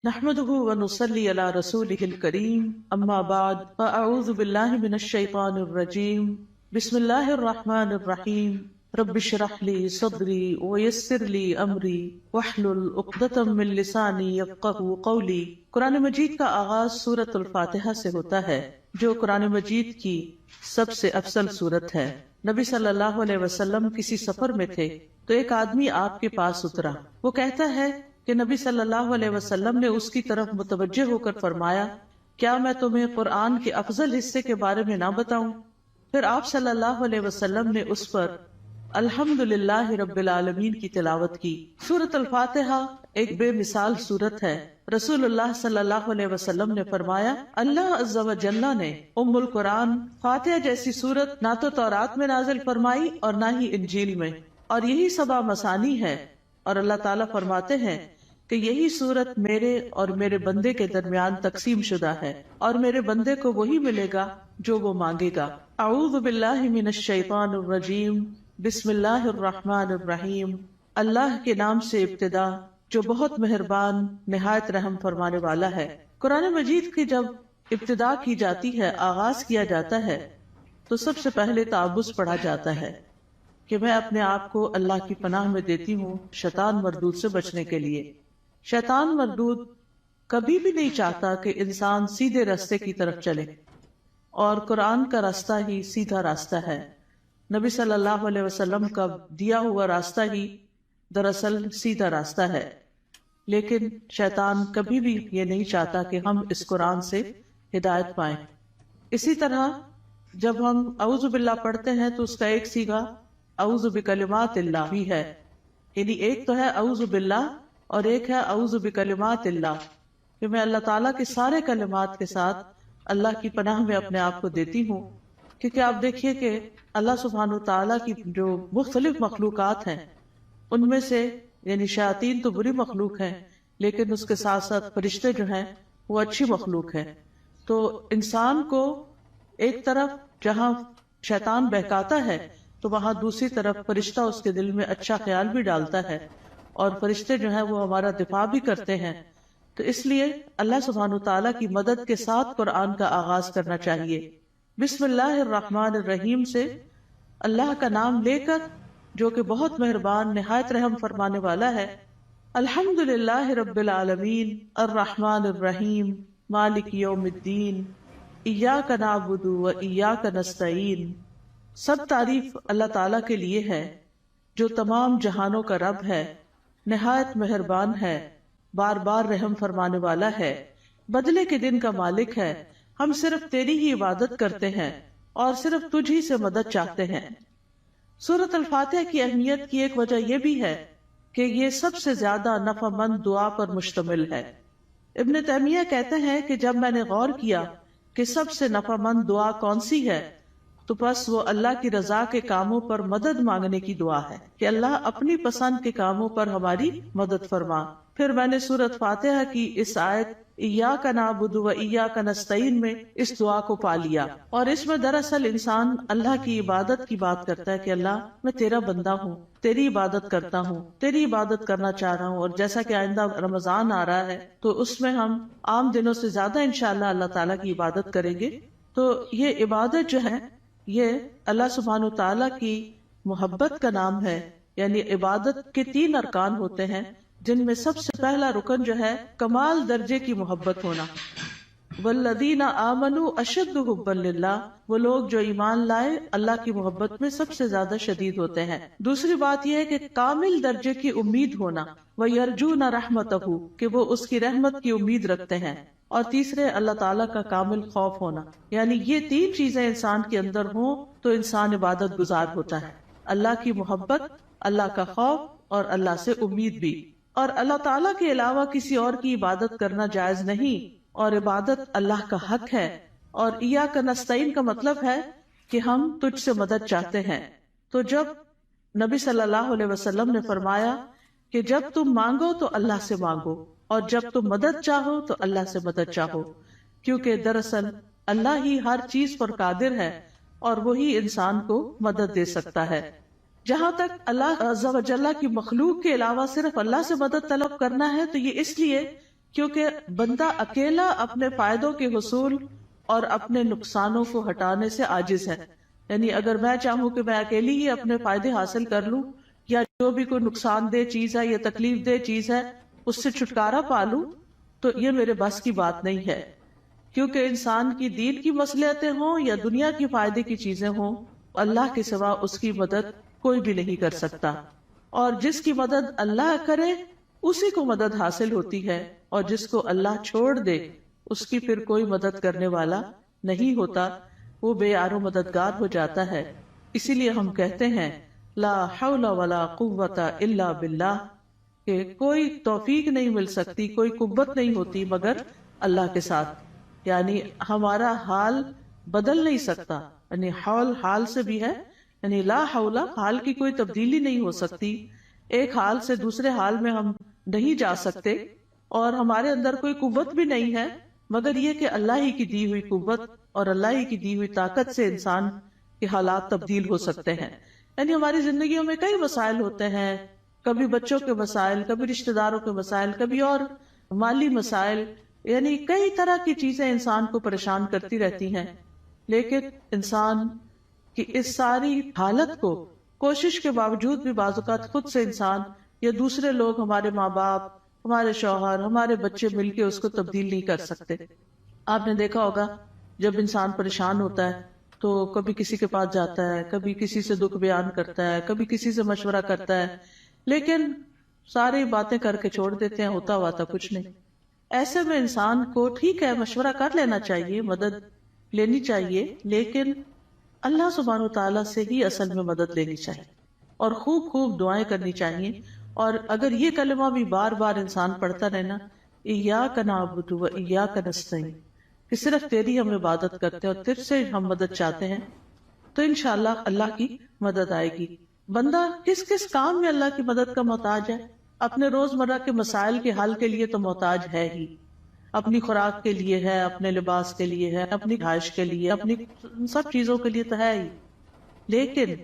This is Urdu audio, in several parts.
نحمده ونصلي على رسوله الكريم اما بعد فاعوذ بالله من الشيطان الرجيم بسم الله الرحمن الرحيم رب اشرح لي صدري ويسر لي امري واحلل عقدة من لساني يفقهوا قولي۔ قرآن مجید کا آغاز سورۃ الفاتحہ سے ہوتا ہے جو قرآن مجید کی سب سے افضل سورت ہے۔ نبی صلی اللہ علیہ وسلم کسی سفر میں تھے تو ایک آدمی آپ کے پاس اترا۔ وہ کہتا ہے کہ نبی صلی اللہ علیہ وسلم نے اس کی طرف متوجہ ہو کر فرمایا، کیا میں تمہیں قرآن کے افضل حصے کے بارے میں نہ بتاؤں؟ پھر آپ صلی اللہ علیہ وسلم نے اس پر الحمدللہ رب العالمین کی تلاوت کی۔ سورۃ الفاتحہ ایک بے مثال سورت ہے۔ رسول اللہ صلی اللہ علیہ وسلم نے فرمایا، اللہ عز و جل نے ام القرآن فاتحہ جیسی سورت نہ تو تورات میں نازل فرمائی اور نہ ہی انجیل میں، اور یہی سبع مثانی ہے۔ اور اللہ تعالیٰ فرماتے ہیں کہ یہی سورت میرے اور میرے بندے کے درمیان تقسیم شدہ ہے، اور میرے بندے کو وہی ملے گا جو وہ مانگے گا۔ اعوذ باللہ من الشیطان الرجیم بسم اللہ الرحمن الرحیم۔ اللہ کے نام سے ابتدا جو بہت مہربان نہایت رحم فرمانے والا ہے۔ قرآن مجید کی جب ابتدا کی جاتی ہے، آغاز کیا جاتا ہے، تو سب سے پہلے تعوذ پڑھا جاتا ہے کہ میں اپنے آپ کو اللہ کی پناہ میں دیتی ہوں شیطان مردود سے بچنے کے لیے۔ شیطان مردود کبھی بھی نہیں چاہتا کہ انسان سیدھے راستے کی طرف چلے، اور قرآن کا راستہ ہی سیدھا راستہ ہے۔ نبی صلی اللہ علیہ وسلم کا دیا ہوا راستہ ہی دراصل سیدھا راستہ ہے، لیکن شیطان کبھی بھی یہ نہیں چاہتا کہ ہم اس قرآن سے ہدایت پائیں۔ اسی طرح جب ہم اعوذ باللہ پڑھتے ہیں تو اس کا ایک صیغہ اعوذ بکلمات اللہ بھی ہے، یعنی ایک تو ہے اعوذ باللہ اور ایک ہے اعوذ بکلمات اللہ، کہ میں اللہ تعالیٰ کے سارے کلمات کے ساتھ اللہ کی پناہ میں اپنے آپ کو دیتی ہوں۔ کیونکہ آپ دیکھیے کہ اللہ سبحانہ تعالیٰ کی جو مختلف مخلوقات ہیں ان میں سے یعنی شیاطین تو بری مخلوق ہیں، لیکن اس کے ساتھ ساتھ فرشتے جو ہیں وہ اچھی مخلوق ہیں۔ تو انسان کو ایک طرف جہاں شیطان بہکاتا ہے تو وہاں دوسری طرف فرشتہ اس کے دل میں اچھا خیال بھی ڈالتا ہے، اور فرشتے جو ہیں وہ ہمارا دفاع بھی کرتے ہیں۔ تو اس لیے اللہ سبحانہ تعالیٰ کی مدد کے ساتھ قرآن کا آغاز کرنا چاہیے۔ بسم اللہ الرحمن الرحیم سے اللہ کا نام لے کر جو کہ بہت مہربان نہایت رحم فرمانے والا ہے۔ الحمدللہ رب العالمین الرحمن الرحیم مالک یوم الدین ایاک نعبد و ایاک نستعین۔ سب تعریف اللہ تعالیٰ کے لیے ہے جو تمام جہانوں کا رب ہے، نہایت مہربان ہے، بار بار رحم فرمانے والا ہے، بدلے کے دن کا مالک ہے۔ ہم صرف تیری ہی عبادت کرتے ہیں اور صرف تجھ ہی سے مدد چاہتے ہیں۔ سورۃ الفاتحہ کی اہمیت کی ایک وجہ یہ بھی ہے کہ یہ سب سے زیادہ نفع مند دعا پر مشتمل ہے۔ ابن تیمیہ کہتے ہیں کہ جب میں نے غور کیا کہ سب سے نفع مند دعا کون سی ہے تو بس وہ اللہ کی رضا کے کاموں پر مدد مانگنے کی دعا ہے کہ اللہ اپنی پسند کے کاموں پر ہماری مدد فرما۔ پھر میں نے سورۃ فاتحہ کی اس آیت ایاک نعبد و ایاک نستعین میں اس دعا کو پا لیا، اور اس میں دراصل انسان اللہ کی عبادت کی بات کرتا ہے کہ اللہ میں تیرا بندہ ہوں، تیری عبادت کرتا ہوں، تیری عبادت کرنا چاہ رہا ہوں۔ اور جیسا کہ آئندہ رمضان آ رہا ہے تو اس میں ہم عام دنوں سے زیادہ انشاءاللہ اللہ تعالیٰ کی عبادت کریں گے۔ تو یہ عبادت جو ہے یہ اللہ سبحانہ تعالیٰ کی محبت کا نام ہے، یعنی عبادت کے 3 ارکان ہوتے ہیں، جن میں سب سے پہلا رکن جو ہے کمال درجے کی محبت ہونا۔ والذین آمنوا اشد حبا للہ، وہ لوگ جو ایمان لائے اللہ کی محبت میں سب سے زیادہ شدید ہوتے ہیں۔ دوسری بات یہ ہے کہ کامل درجے کی امید ہونا، وَيَرْجُونَ رَحْمَتَهُ، کہ وہ اس کی رحمت کی امید رکھتے ہیں۔ اور تیسرے اللہ تعالیٰ کا کامل خوف ہونا، یعنی یہ 3 چیزیں انسان کے اندر ہوں تو انسان عبادت گزار ہوتا ہے۔ اللہ کی محبت، اللہ کا خوف اور اللہ سے امید بھی۔ اور اللہ تعالیٰ کے علاوہ کسی اور کی عبادت کرنا جائز نہیں، اور عبادت اللہ کا حق ہے۔ اور ایاک نستعین کا مطلب ہے کہ ہم تجھ سے مدد چاہتے ہیں۔ تو جب نبی صلی اللہ علیہ وسلم نے فرمایا کہ جب تم مانگو تو اللہ سے مانگو، اور جب تم مدد چاہو تو اللہ سے مدد چاہو، کیونکہ دراصل اللہ ہی ہر چیز پر قادر ہے اور وہی انسان کو مدد دے سکتا ہے۔ جہاں تک اللہ عز و جل کی مخلوق کے علاوہ صرف اللہ سے مدد طلب کرنا ہے تو یہ اس لیے کیونکہ بندہ اکیلا اپنے فائدوں کے حصول اور اپنے نقصانوں کو ہٹانے سے عاجز ہے. یعنی اگر میں چاہوں کہ میں اکیلی ہی اپنے فائدے حاصل کر لوں یا جو بھی کوئی نقصان دہ چیز ہے یا تکلیف دہ چیز ہے اس سے چھٹکارا پا لوں تو یہ میرے بس کی بات نہیں ہے. کیونکہ انسان کی دین کی مصلحتیں ہوں یا دنیا کی فائدے کی چیزیں ہوں، اللہ کے سوا اس کی مدد کوئی بھی نہیں کر سکتا، اور جس کی مدد اللہ کرے اسی کو مدد حاصل ہوتی ہے، اور جس کو اللہ چھوڑ دے اس کی پھر کوئی مدد کرنے والا نہیں ہوتا، وہ بے یار و مددگار ہو جاتا ہے. اسی لیے ہم کہتے ہیں لا حول ولا قوت الا باللہ، کہ کوئی توفیق نہیں مل سکتی، کوئی قوت نہیں ہوتی مگر اللہ کے ساتھ. یعنی ہمارا حال بدل نہیں سکتا، یعنی حول حال سے بھی ہے، یعنی لا حول حال کی کوئی تبدیلی نہیں ہو سکتی، ایک حال سے دوسرے حال میں ہم نہیں جا سکتے، اور ہمارے اندر کوئی قوت بھی نہیں ہے مگر یہ کہ اللہ ہی کی دی ہوئی قوت اور اللہ ہی کی دی ہوئی طاقت سے انسان کے حالات تبدیل ہو سکتے ہیں. یعنی ہماری زندگیوں میں کئی مسائل ہوتے ہیں، کبھی بچوں کے مسائل، کبھی رشتہ داروں کے مسائل، کبھی اور مالی مسائل، یعنی کئی طرح کی چیزیں انسان کو پریشان کرتی رہتی ہیں. لیکن انسان کی اس ساری حالت کو کوشش کے باوجود بھی بعض اوقات خود سے انسان یا دوسرے لوگ، ہمارے ماں باپ، ہمارے شوہر، ہمارے بچے مل کے اس کو تبدیل نہیں کر سکتے. آپ نے دیکھا ہوگا جب انسان پریشان ہوتا ہے تو کبھی کسی کے پاس جاتا ہے، کبھی کسی سے دکھ بیان کرتا ہے، کبھی کسی سے مشورہ کرتا ہے، لیکن ساری باتیں کر کے چھوڑ دیتے ہیں، ہوتا ہوا تھا کچھ نہیں. ایسے میں انسان کو ٹھیک ہے مشورہ کر لینا چاہیے، مدد لینی چاہیے، لیکن اللہ سبحانہ وتعالیٰ سے ہی اصل میں مدد لینی چاہیے اور خوب خوب دعائیں کرنی چاہیے. اور اگر یہ کلمہ بھی بار بار انسان پڑھتا رہنا، ایاک نعبد و ایاک نستعین، کہ صرف تیری ہم عبادت کرتے ہیں اور تجھ سے ہم مدد چاہتے ہیں، تو انشاءاللہ اللہ کی مدد آئے گی. بندہ کس کس کام میں اللہ کی مدد کا محتاج ہے؟ اپنے روزمرہ کے مسائل کے حل کے لیے تو محتاج ہے ہی، اپنی خوراک کے لیے ہے، اپنے لباس کے لیے ہے، اپنی رہائش کے لیے، اپنی سب چیزوں کے لیے تو ہے ہی. لیکن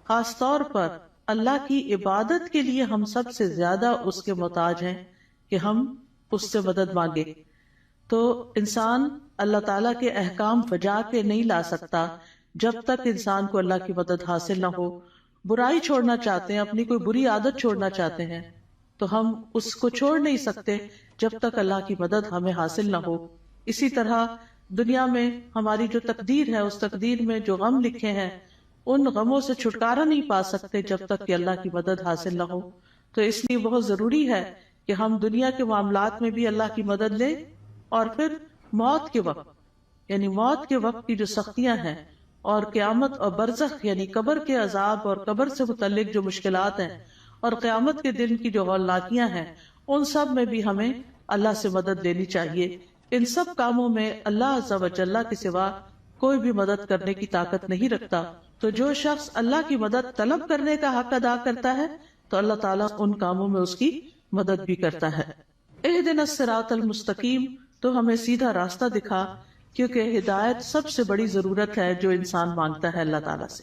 خاص طور پر اللہ کی عبادت کے لیے ہم سب سے زیادہ اس کے محتاج ہیں کہ ہم اس سے مدد مانگے. تو انسان اللہ تعالیٰ کے احکام بجا کے نہیں لا سکتا جب تک انسان کو اللہ کی مدد حاصل نہ ہو. برائی چھوڑنا چاہتے ہیں، اپنی کوئی بری عادت چھوڑنا چاہتے ہیں، تو ہم اس کو چھوڑ نہیں سکتے جب تک اللہ کی مدد ہمیں حاصل نہ ہو. اسی طرح دنیا میں ہماری جو تقدیر ہے، اس تقدیر میں جو غم لکھے ہیں، ان غموں سے چھٹکارا نہیں پا سکتے جب تک کہ اللہ کی مدد حاصل نہ ہو. تو اس لیے بہت ضروری ہے کہ ہم دنیا کے معاملات میں بھی اللہ کی مدد لیں، اور پھر موت کے وقت، یعنی موت کے وقت کی جو سختیاں ہیں، اور قیامت اور برزخ یعنی قبر کے عذاب اور قبر سے متعلق جو مشکلات ہیں، اور قیامت کے دن کی جو ہولناکیاں ہیں، ان سب میں بھی ہمیں اللہ سے مدد لینی چاہیے. ان سب کاموں میں اللہ عز و جل کے سوا کوئی بھی مدد کرنے کی طاقت نہیں رکھتا. تو جو شخص اللہ کی مدد طلب کرنے کا حق ادا کرتا ہے تو اللہ تعالیٰ ان کاموں میں اس کی مدد بھی کرتا ہے. اہدنا الصراط المستقیم، تو ہمیں سیدھا راستہ دکھا، کیونکہ ہدایت سب سے بڑی ضرورت ہے جو انسان مانگتا ہے اللہ تعالیٰ سے.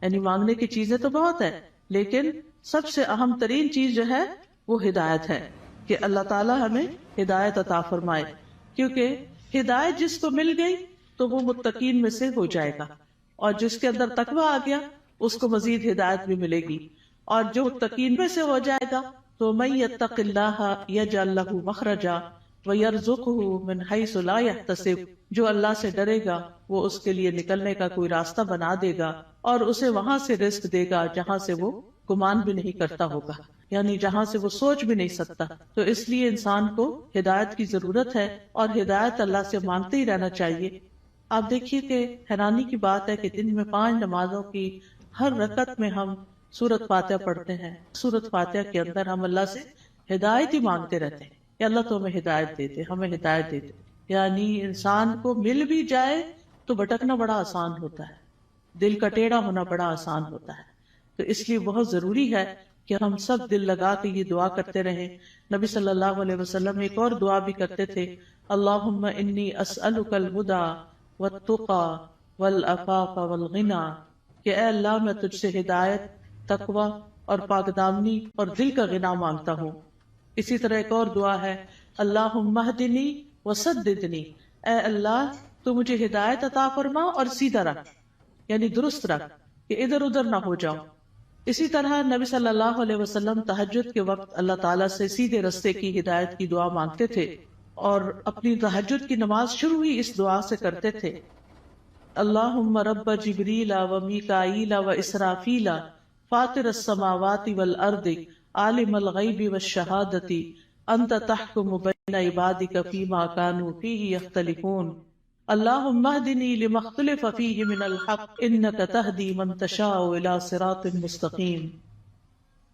یعنی مانگنے کی چیزیں تو بہت ہے، لیکن سب سے اہم ترین چیز جو ہے وہ ہدایت ہے، کہ اللہ تعالیٰ ہمیں ہدایت عطا فرمائے. کیونکہ ہدایت جس کو مل گئی تو وہ متقین میں سے ہو جائے گا، اور جس کے اندر تقویٰ آ گیا اس کو مزید ہدایت بھی ملے گی. اور جو متقین میں سے ہو جائے گا تو من یتق اللہ یجعل لہ مخرجا ویرزقہ من حیث لا یحتسب، جو اللہ سے ڈرے گا وہ اس کے لیے نکلنے کا کوئی راستہ بنا دے گا اور اسے وہاں سے رزق دے گا جہاں سے وہ گمان بھی نہیں کرتا ہوگا، یعنی جہاں سے وہ سوچ بھی نہیں سکتا. تو اس لیے انسان کو ہدایت کی ضرورت ہے اور ہدایت اللہ سے مانگتے ہی رہنا چاہیے. آپ دیکھیے کہ حیرانی کی بات ہے کہ دن میں 5 نمازوں کی ہر رکعت میں ہم سورۃ فاتحہ پڑھتے ہیں. سورۃ فاتحہ کے اندر ہم اللہ سے ہدایت ہی مانگتے رہتے ہیں کہ اللہ تو ہمیں ہدایت دے دے، ہمیں ہدایت دے دے. یعنی انسان کو مل بھی جائے تو بھٹکنا بڑا آسان ہوتا ہے، دل کا ٹیڑھا ہونا بڑا آسان ہوتا ہے. تو اس لیے بہت ضروری ہے کہ ہم سب دل لگا کے یہ دعا کرتے رہیں. نبی صلی اللہ علیہ وسلم ایک اور دعا بھی کرتے تھے، اللہم انی اسألک الہدی والتقی والعفاف والغنی، کہ اے اللہ میں تجھ سے ہدایت، تقوی اور پاک دامنی اور دل کا غنا مانگتا ہوں. اسی طرح ایک اور دعا ہے، اللہم اہدنی وسددنی، اے اللہ تو مجھے ہدایت عطا فرما اور سیدھا رکھ، یعنی درست رکھ کہ ادھر ادھر نہ ہو جاؤں۔ اسی طرح نبی صلی اللہ علیہ وسلم تہجد کے وقت اللہ تعالیٰ سے سیدھے رستے کی ہدایت کی دعا مانگتے تھے، اور اپنی تہجد کی نماز شروع ہی اس دعا سے کرتے تھے، اللہم رب جبریل و میکائیل و اسرافیل فاطر السماوات والارض عالم الغیب والشہادۃ انت تحکم بین عبادک فیما کانوا فیہ یختلفون اللہم اہدنی لما اختلف فیہ من الحق انک تہدی من تشاء الی صراط مستقیم۔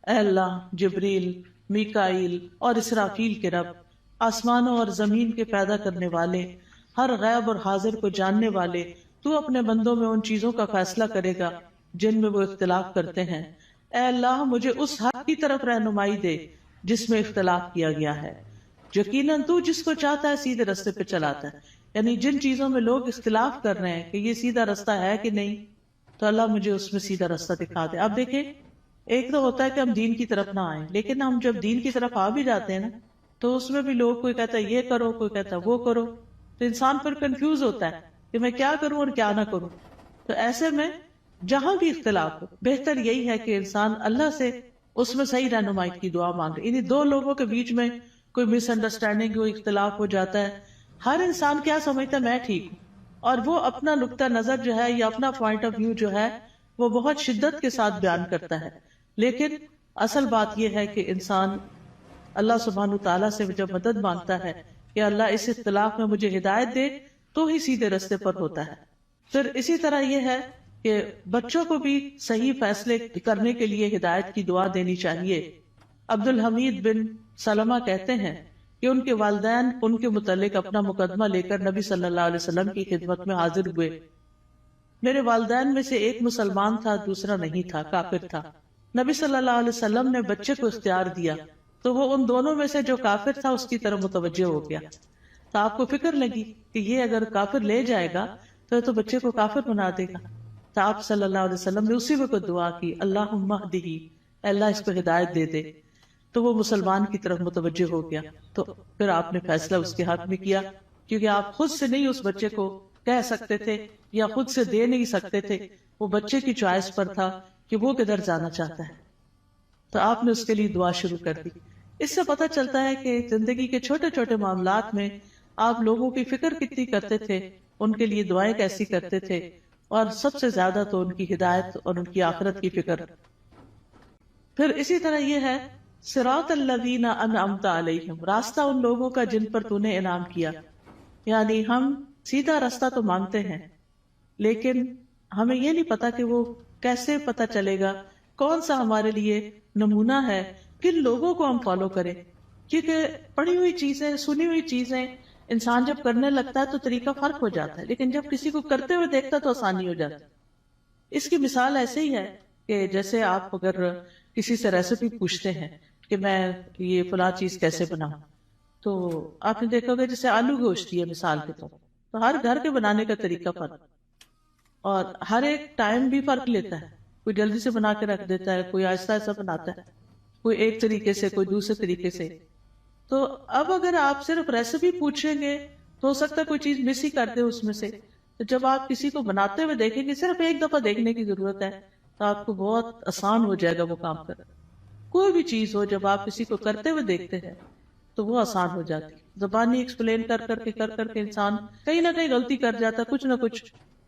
اے اللہ، جبریل، میکائیل اور اسرافیل کے رب، آسمانوں اور زمین کے پیدا کرنے والے، ہر غیب اور حاضر کو جاننے والے، تو اپنے بندوں میں ان چیزوں کا فیصلہ کرے گا جن میں وہ اختلاف کرتے ہیں۔ اے اللہ، مجھے اس حق کی طرف رہنمائی دے جس میں اختلاف کیا گیا ہے۔ یقیناً تو جس کو چاہتا ہے سیدھے رستے پہ چلاتا ہے، یعنی جن چیزوں میں لوگ اختلاف کر رہے ہیں کہ یہ سیدھا رستہ ہے کہ نہیں، تو اللہ مجھے اس میں سیدھا رستہ دکھا دے۔ اب دیکھیں، ایک تو ہوتا ہے کہ ہم دین کی طرف نہ آئیں، لیکن ہم جب دین کی طرف آ بھی جاتے ہیں نا، تو اس میں بھی لوگ، کوئی کہتا ہے یہ کرو، کوئی کہتا ہے وہ کرو، تو انسان پھر کنفیوز ہوتا ہے کہ میں کیا کروں اور کیا نہ کروں۔ تو ایسے میں جہاں بھی اختلاف ہو، بہتر یہی ہے کہ انسان اللہ سے اس میں صحیح رہنمائی کی دعا مانگے۔ یعنی دو لوگوں کے بیچ میں کوئی مس انڈرسٹینڈنگ، کوئی اختلاف ہو جاتا ہے، ہر انسان کیا سمجھتا ہے میں ٹھیک ہوں، اور وہ اپنا نقطہ نظر جو ہے یا اپنا پوائنٹ آف ویو جو ہے وہ بہت شدت کے ساتھ بیان کرتا ہے، لیکن اصل بات یہ ہے کہ انسان اللہ سبحانہ تعالیٰ سے جب مدد مانگتا ہے کہ اللہ اس اختلاف میں مجھے ہدایت دے، تو ہی سیدھے رستے پر ہوتا ہے۔ پھر اسی طرح یہ ہے کہ بچوں کو بھی صحیح فیصلے کرنے کے لیے ہدایت کی دعا دینی چاہیے۔ عبد الحمید بن سلمہ کہتے ہیں کہ ان کے والدین ان کے متعلق اپنا مقدمہ لے کر نبی صلی اللہ علیہ وسلم کی خدمت میں حاضر ہوئے۔ میرے والدین میں سے ایک مسلمان تھا، دوسرا نہیں تھا، کافر تھا۔ نبی صلی اللہ علیہ وسلم نے بچے کو اختیار دیا تو وہ ان دونوں میں سے جو کافر تھا اس کی طرف متوجہ ہو گیا۔ تو آپ کو فکر لگی کہ یہ اگر کافر لے جائے گا تو بچے کو کافر بنا دے گا۔ تو آپ صلی اللہ علیہ وسلم نے اسی وقت دعا کی، اللہم اہدہ، اللہ اس کو ہدایت دے دے۔ تو وہ مسلمان کی طرف متوجہ ہو گیا۔ تو پھر آپ نے فیصلہ اس کے حق میں کیا، کیونکہ آپ خود سے نہیں اس بچے کو کہہ سکتے تھے یا خود سے دے نہیں سکتے تھے، وہ بچے کی چوائس پر تھا کہ وہ کدھر جانا چاہتا ہے۔ تو آپ نے اس کے لیے دعا شروع کر دی۔ اس سے پتہ چلتا ہے کہ زندگی کے چھوٹے چھوٹے معاملات میں آپ لوگوں کی فکر کتنی کرتے تھے، ان کے لیے دعائیں کیسی کرتے تھے، اور سب سے زیادہ تو ان کی ہدایت اور ان کی آخرت کی فکر۔ پھر اسی طرح یہ ہے صراط الذین انعمت علیہم، راستہ ان لوگوں کا جن پر تو نے انعام کیا۔ یعنی ہم سیدھا راستہ تو مانگتے ہیں، لیکن ہمیں یہ نہیں پتا کہ وہ کیسے پتا چلے گا، کون سا ہمارے لیے نمونہ ہے، کن لوگوں کو ہم فالو کریں۔ کیونکہ پڑھی ہوئی چیزیں، سنی ہوئی چیزیں انسان جب کرنے لگتا ہے تو طریقہ فرق ہو جاتا ہے، لیکن جب کسی کو کرتے ہوئے دیکھتا تو آسانی ہو جاتی۔ اس کی مثال ایسے ہی ہے کہ جیسے آپ اگر کسی سے ریسیپی پوچھتے ہیں کہ میں یہ فلاں چیز کیسے بناؤں، تو آپ نے دیکھا ہوگا جیسے آلو گوشت ہے مثال کے طور، تو ہر گھر کے بنانے کا طریقہ فرق، اور ہر ایک ٹائم بھی فرق لیتا ہے۔ کوئی جلدی سے بنا کے رکھ دیتا ہے، کوئی آہستہ آہستہ بناتا ہے، کوئی ایک طریقے سے، کوئی دوسرے طریقے سے۔ تو اب اگر آپ صرف ریسیپی پوچھیں گے تو ہو سکتا ہے کوئی چیز مس ہی کر دے اس میں سے۔ تو جب آپ کسی کو بناتے ہوئے دیکھیں گے، صرف ایک دفعہ دیکھنے کی ضرورت ہے، تو آپ کو بہت آسان ہو جائے گا وہ کام کرنا۔ کوئی بھی چیز ہو، جب آپ کسی کو کرتے ہوئے دیکھتے ہیں تو وہ آسان ہو جاتی۔ زبانی ایکسپلین کر کر کے انسان کہیں نہ کہیں غلطی کر جاتا ہے، کچھ نہ کچھ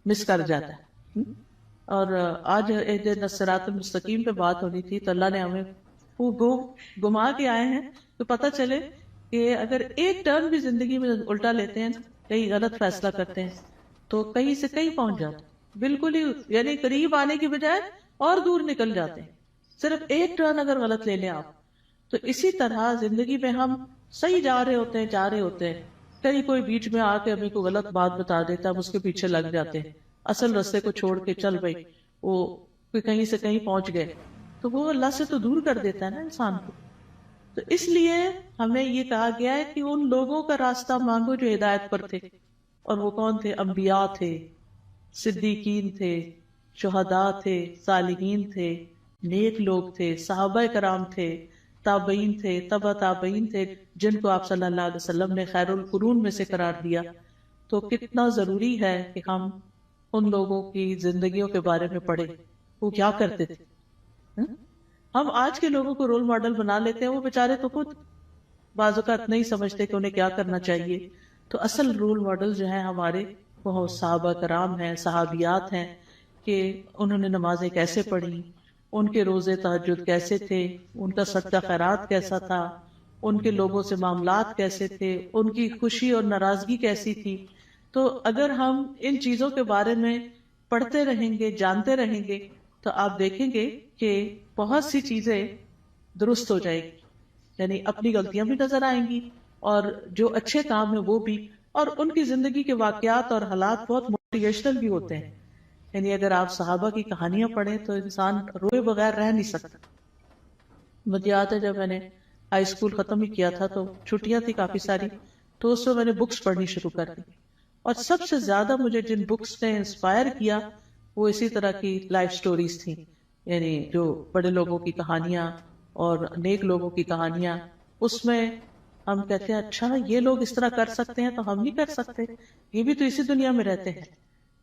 مس کر جاتا ہے۔ اور آج اہدنا الصراط المستقیم پہ بات ہونی تھی، تو اللہ نے ہمیں وہ گما کے آئے ہیں تو پتہ چلے کہ اگر ایک ٹرن بھی زندگی میں الٹا لیتے ہیں، کہیں غلط فیصلہ کرتے ہیں، تو کہیں سے کہیں پہنچ جاتے ہیں، بالکل ہی یعنی قریب آنے کی بجائے اور دور نکل جاتے ہیں، صرف ایک ٹرن اگر غلط لے لیں آپ۔ تو اسی طرح زندگی میں ہم صحیح جا رہے ہوتے ہیں، کہیں کوئی بیچ میں آ کے ہمیں کوئی غلط بات بتا دیتا ہے، ہم اس کے پیچھے لگ جاتے ہیں، اصل راستے کو چھوڑ کے چل بھائی وہ کہیں سے کہیں پہنچ گئے، تو وہ اللہ سے تو دور کر دیتا ہے نا انسان کو۔ تو اس لیے ہمیں یہ کہا گیا ہے کہ ان لوگوں کا راستہ مانگو جو ہدایت پر تھے، اور وہ کون تھے؟ انبیاء تھے، صدیقین تھے، شہداء تھے، صالحین تھے، نیک لوگ تھے، صحابہ کرام تھے، تابعین تھے، تبع تابعین تھے، جن کو آپ صلی اللہ علیہ وسلم نے خیر القرون میں سے قرار دیا. تو کتنا ضروری ہے کہ ہم ان لوگوں کی زندگیوں کے بارے میں پڑھیں، وہ کیا کرتے تھے. ہم آج کے لوگوں کو رول ماڈل بنا لیتے ہیں، وہ بیچارے تو خود بعض اوقات نہیں سمجھتے کہ انہیں کیا کرنا چاہیے. تو اصل رول ماڈل جو ہیں ہمارے وہ صحابہ کرام ہیں، صحابیات ہیں، کہ انہوں نے نمازیں کیسے پڑھی، ان کے روزے تہجد کیسے تھے، ان کا صدقہ خیرات کیسا تھا، ان کے لوگوں سے معاملات کیسے تھے، ان کی خوشی اور ناراضگی کیسی تھی. تو اگر ہم ان چیزوں کے بارے میں پڑھتے رہیں گے، جانتے رہیں گے، تو آپ دیکھیں گے کہ بہت سی چیزیں درست ہو جائے گی. یعنی اپنی غلطیاں بھی نظر آئیں گی اور جو اچھے کام ہیں وہ بھی. اور ان کی زندگی کے واقعات اور حالات بہت موٹیویشنل بھی ہوتے ہیں. یعنی اگر آپ صحابہ کی کہانیاں پڑھیں تو انسان روئے بغیر رہ نہیں سکتا. مجھے یاد ہے جب میں نے ہائی اسکول ختم ہی کیا تھا تو چھٹیاں تھی کافی ساری، تو اس میں میں نے بکس پڑھنی شروع کر دی. اور سب سے زیادہ مجھے جن بکس نے انسپائر کیا وہ اسی طرح کی لائف سٹوریز تھیں. یعنی جو بڑے لوگوں کی کہانیاں اور نیک لوگوں کی کہانیاں. اس میں ہم کہتے ہیں اچھا یہ لوگ اس طرح کر سکتے ہیں تو ہم نہیں کر سکتے، یہ بھی تو اسی دنیا میں رہتے ہیں.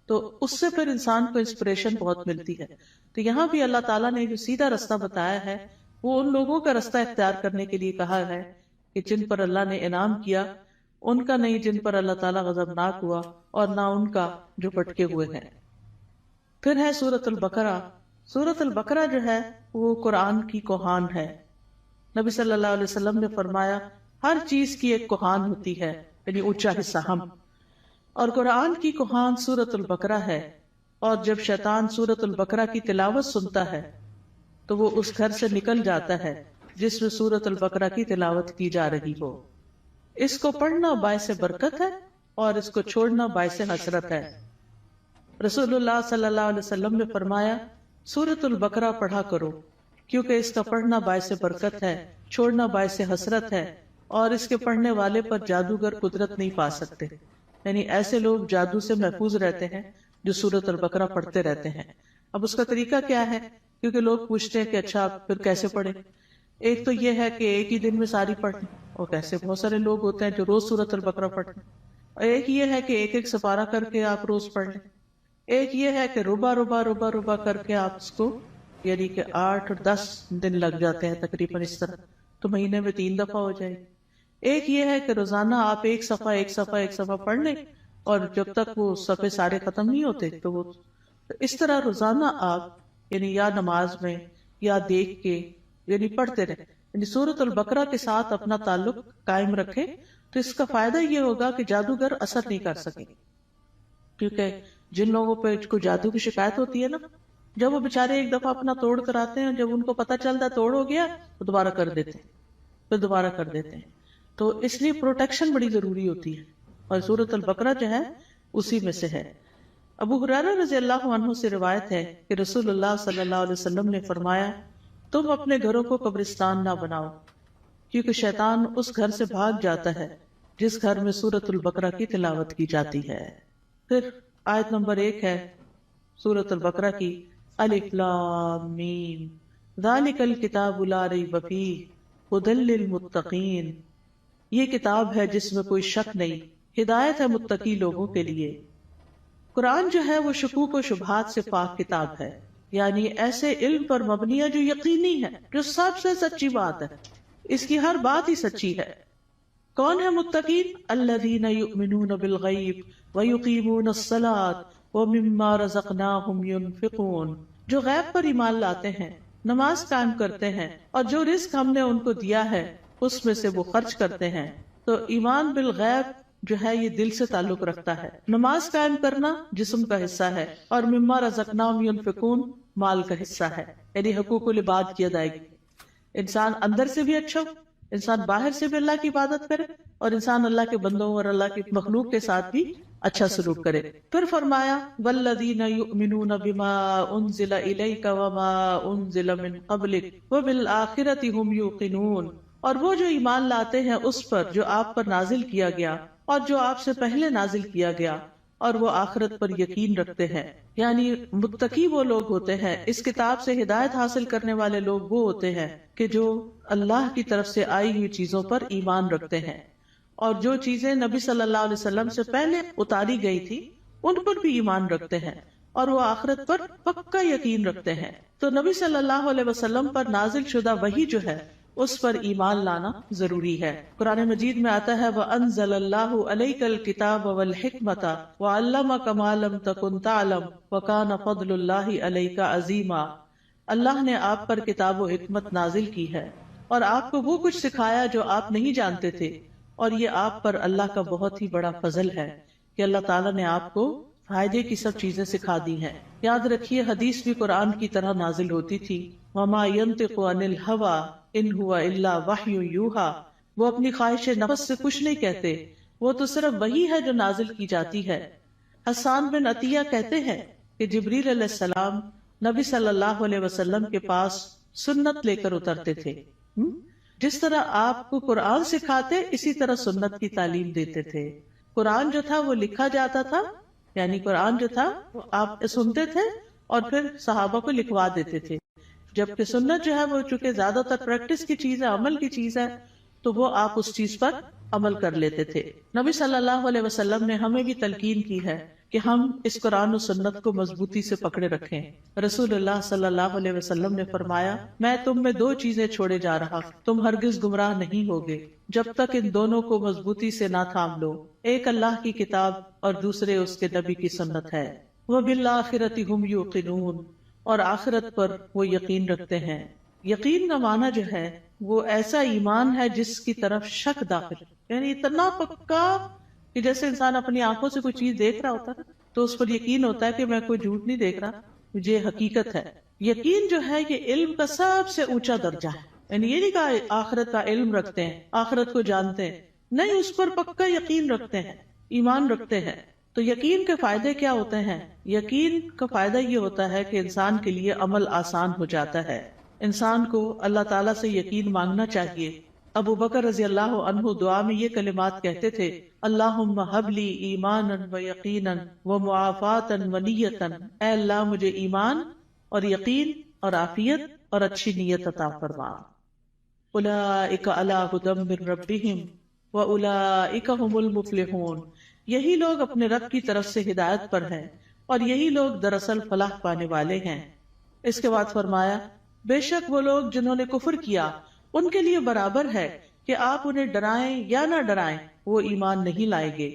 تو اس سے پھر انسان کو انسپریشن بہت ملتی ہے. تو یہاں بھی اللہ تعالیٰ نے جو سیدھا رستہ بتایا ہے وہ ان لوگوں کا رستہ اختیار کرنے کے لیے کہا ہے کہ جن پر اللہ نے انعام کیا، ان کا نہیں جن پر اللہ تعالیٰ غضبناک ہوا، اور نہ ان کا جو بھٹکے ہوئے ہیں. پھر ہے سورۃ البقرہ. سورۃ البقرہ جو ہے وہ قرآن کی کوہان ہے. نبی صلی اللہ علیہ وسلم نے فرمایا ہر چیز کی ایک کوہان ہوتی ہے، یعنی اونچا حصہ ہم. اور قرآن کی کوہان سورۃ البقرہ ہے. اور جب شیطان سورۃ البقرہ کی تلاوت سنتا ہے تو وہ اس گھر سے نکل جاتا ہے جس میں سورۃ البقرہ کی تلاوت کی جا رہی ہو. اس کو پڑھنا باعث برکت ہے اور اس کو چھوڑنا باعث حسرت ہے. رسول اللہ صلی اللہ علیہ وسلم نے فرمایا سورۃ البقرہ پڑھا کرو، کیونکہ اس کا پڑھنا باعث برکت ہے، چھوڑنا باعث حسرت ہے، اور اس کے پڑھنے والے پر جادوگر قدرت نہیں پا سکتے. یعنی ایسے لوگ جادو سے محفوظ رہتے ہیں جو سورۃ البقرہ پڑھتے رہتے ہیں. اب اس کا طریقہ کیا ہے؟ کیونکہ لوگ پوچھتے ہیں کہ اچھا پھر کیسے پڑھیں. ایک تو یہ ہے کہ ایک ہی دن میں ساری پڑھ لیں، اور کیسے بہت سارے لوگ ہوتے ہیں جو روز سورۃ البقرہ پڑھتے ہیں. اور ایک یہ ہے کہ ایک ایک سپارہ کر کے آپ روز پڑھ لیں. ایک یہ ہے کہ ربع ربع ربع ربع کر کے آپ اس کو، یعنی کہ 8 اور 10 دن لگ جاتے ہیں تقریباً اس طرح، تو مہینے میں 3 دفعہ ہو جائے گی. ایک یہ ہے کہ روزانہ آپ ایک صفحہ پڑھ لیں، اور جب تک وہ صفحے سارے ختم نہیں ہوتے تو وہ اس طرح روزانہ آپ یعنی یا نماز میں یا دیکھ کے یعنی پڑھتے رہیں. یعنی سورۃ البقرہ کے ساتھ اپنا تعلق قائم رکھیں تو اس کا فائدہ یہ ہوگا کہ جادوگر اثر نہیں کر سکیں. کیونکہ جن لوگوں پہ کوئی جادو کی شکایت ہوتی ہے نا، جب وہ بےچارے ایک دفعہ اپنا توڑ کر آتے ہیں، جب ان کو پتہ چلتا ہے توڑ ہو گیا تو دوبارہ کر دیتے ہیں، پھر دوبارہ کر دیتے ہیں. تو اس لیے پروٹیکشن بڑی ضروری ہوتی ہے، اور سورۃ البقرہ جو ہے اسی میں سے ہے. ابو ہریرہ رضی اللہ عنہ سے روایت ہے کہ رسول اللہ صلی اللہ علیہ وسلم نے فرمایا تم اپنے گھروں کو قبرستان نہ بناؤ، کیونکہ شیطان اس گھر سے بھاگ جاتا ہے جس گھر میں سورۃ البقرہ کی تلاوت کی جاتی ہے. پھر آیت نمبر 1 ہے سورۃ البقرہ کی، الف لام میم ذالک الکتاب لا ریب فیہ ھدی للمتقین. یہ کتاب ہے جس میں کوئی شک نہیں، ہدایت ہے متقی لوگوں کے لیے. قرآن جو ہے وہ شکوک و شبہات سے پاک کتاب ہے، یعنی ایسے علم پر مبنی ہے جو یقینی ہے، جو سب سے سچی بات ہے، اس کی ہر بات ہی سچی ہے. کون ہے متقین؟ الذین یؤمنون بالغیب ویقیمون الصلاۃ ومما رزقناہم ینفقون. جو غیب پر ایمان لاتے ہیں، نماز قائم کرتے ہیں، اور جو رزق ہم نے ان کو دیا ہے اس میں سے وہ خرچ کرتے ہیں. تو ایمان بالغیب جو ہے یہ دل سے تعلق رکھتا ہے. نماز قائم کرنا جسم کا حصہ ہے، اور مما رزقناہم ینفقون مال کا حصہ ہے، یعنی حقوق العباد کی ادائیگی. انسان اندر سے بھی اچھا ہو، انسان باہر سے بھی اللہ کی عبادت کرے، اور انسان اللہ کے بندوں اور اللہ کی مخلوق کے ساتھ بھی اچھا سلوک کرے. پھر فرمایا والذین یؤمنون بما انزل الیک وما انزل من قبلک وبالآخرۃ ھم یوقنون. اور وہ جو ایمان لاتے ہیں اس پر جو آپ پر نازل کیا گیا اور جو آپ سے پہلے نازل کیا گیا، اور وہ آخرت پر یقین رکھتے ہیں. یعنی متقی وہ لوگ ہوتے ہیں، اس کتاب سے ہدایت حاصل کرنے والے لوگ وہ ہوتے ہیں کہ جو اللہ کی طرف سے آئی ہوئی چیزوں پر ایمان رکھتے ہیں، اور جو چیزیں نبی صلی اللہ علیہ وسلم سے پہلے اتاری گئی تھی ان پر بھی ایمان رکھتے ہیں، اور وہ آخرت پر پکا یقین رکھتے ہیں. تو نبی صلی اللہ علیہ وسلم پر نازل شدہ وحی جو ہے اس پر ایمان لانا ضروری ہے. قرآن مجید میں آتا ہے وَأَنزَلَ اللَّهُ عَلَيْكَ الْكِتَابَ وَالْحِكْمَةَ وَعَلَّمَكَ مَا لَمْ تَكُنْ تَعْلَمُ وَكَانَ فَضْلُ اللَّهِ عَلَيْكَ عَظِيمًا. اللہ نے آپ پر کتاب و حکمت نازل کی ہے اور آپ کو وہ کچھ سکھایا جو آپ نہیں جانتے تھے، اور یہ آپ پر اللہ کا بہت ہی بڑا فضل ہے کہ اللہ تعالیٰ نے آپ کو فائدے کی سب چیزیں سکھا دی ہیں. یاد رکھیے حدیث بھی قرآن کی طرح نازل ہوتی تھی. وَمَا يَنطِقُ عَنِ الْهَوَىٰ إِنْ هُوَ إِلَّا وَحْيٌ يُوحَىٰ. وہ اپنی خواہش نفس سے کچھ نہیں کہتے، وہ تو صرف وحی ہے جو نازل کی جاتی ہے. حسان بن عطیہ کہتے ہیں کہ جبریل علیہ السلام نبی صلی اللہ علیہ وسلم کے پاس سنت لے کر اترتے تھے. جس طرح آپ کو قرآن سکھاتے اسی طرح سنت کی تعلیم دیتے تھے. قرآن جو تھا وہ لکھا جاتا تھا، یعنی قرآن جو تھا وہ آپ سنتے تھے اور پھر صحابہ کو لکھوا دیتے تھے. جبکہ سنت جو ہے وہ چونکہ زیادہ تر پریکٹس کی چیز ہے، عمل کی چیز ہے، تو وہ آپ اس چیز پر عمل کر لیتے تھے. نبی صلی اللہ علیہ وسلم نے ہمیں بھی تلقین کی ہے کہ ہم اس قرآن و سنت کو مضبوطی سے پکڑے رکھیں. رسول اللہ صلی اللہ علیہ وسلم نے فرمایا میں تم میں دو چیزیں چھوڑے جا رہا، تم ہرگز گمراہ نہیں ہوگے جب تک ان دونوں کو مضبوطی سے نہ تھام لو. ایک اللہ کی کتاب اور دوسرے اس کے نبی کی سنت ہے. وَبِالْآخِرَةِ هُمْ يُوقِنُونَ. اور آخرت پر وہ یقین رکھتے ہیں. یقین کا معنی جو ہے وہ ایسا ایمان ہے جس کی طرف شک داخل، یعنی اتنا پکا کہ جیسے انسان اپنی آنکھوں سے کوئی چیز دیکھ رہا ہوتا ہے تو اس پر یقین ہوتا ہے کہ میں کوئی جھوٹ نہیں دیکھ رہا، مجھے حقیقت ہے. یقین جو ہے یہ علم کا سب سے اونچا درجہ ہے. یعنی یہ نہیں کہا آخرت کا علم رکھتے ہیں، آخرت کو جانتے ہیں، نہیں، اس پر پکا یقین رکھتے ہیں، ایمان رکھتے ہیں. تو یقین کے فائدے کیا ہوتے ہیں؟ یقین کا فائدہ یہ ہوتا ہے کہ انسان کے لیے عمل آسان ہو جاتا ہے. انسان کو اللہ تعالیٰ سے یقین مانگنا چاہیے. ابو بکر رضی اللہ عنہ دعا میں یہ کلمات کہتے تھے اللہم ہب لی ایمانا و یقینا و معافاتا و نیتا. اے اللہ مجھے ایمان اور یقین اور عافیت اور اچھی نیت عطا فرما. اولئک علی ھدی من ربہم و اولئک ھم المفلحون. یہی لوگ اپنے رب کی طرف سے ہدایت پر ہیں اور یہی لوگ دراصل فلاح پانے والے ہیں. اس کے بعد فرمایا بے شک وہ لوگ جنہوں نے کفر کیا ان کے لیے برابر ہے کہ آپ انہیں ڈرائیں یا نہ ڈرائیں، وہ ایمان نہیں لائیں گے.